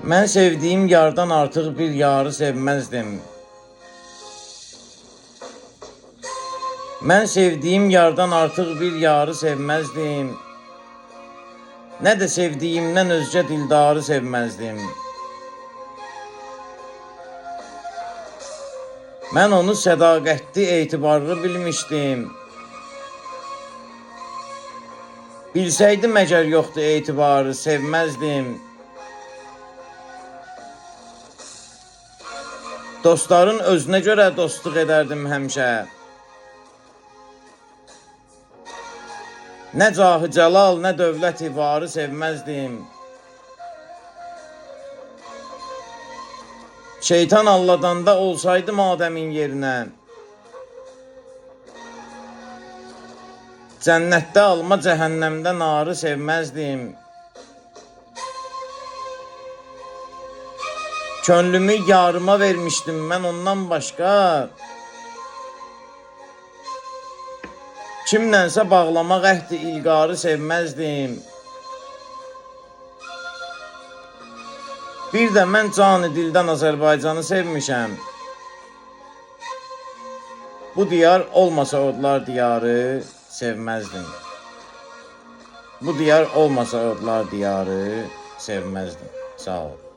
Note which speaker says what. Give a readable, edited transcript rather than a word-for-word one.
Speaker 1: Ben sevdiğim yardan artık bir yarı sevmezdim. Ben sevdiğim yardan artık bir yarı sevmezdim. Ne de sevdiğimden özce dildarı sevmezdim. Ben onu sədaqətli, etibarlı bilmişdim. Bilseydim əgər yoxdur etibarı, sevmezdim. Dostların özünə görə dostluq edərdim həmişə. Nə cahı cəlal, nə dövlət-i varı sevmezdim. Şeytan alladanda olsaydım Adəmin yerinə, cənnətdə alma, cəhənnəmdə narı sevmezdim. Könlümü yarıma vermiştim mən ondan başqa. Kimlənsə bağlamaq əhdi ilqarı sevmezdim. Bir də mən canı dildən Azərbaycanı sevmişəm. Bu diyar olmasa odlar diyarı sevmezdim. Bu diyar olmasa odlar diyarı sevmezdim. Sağ ol.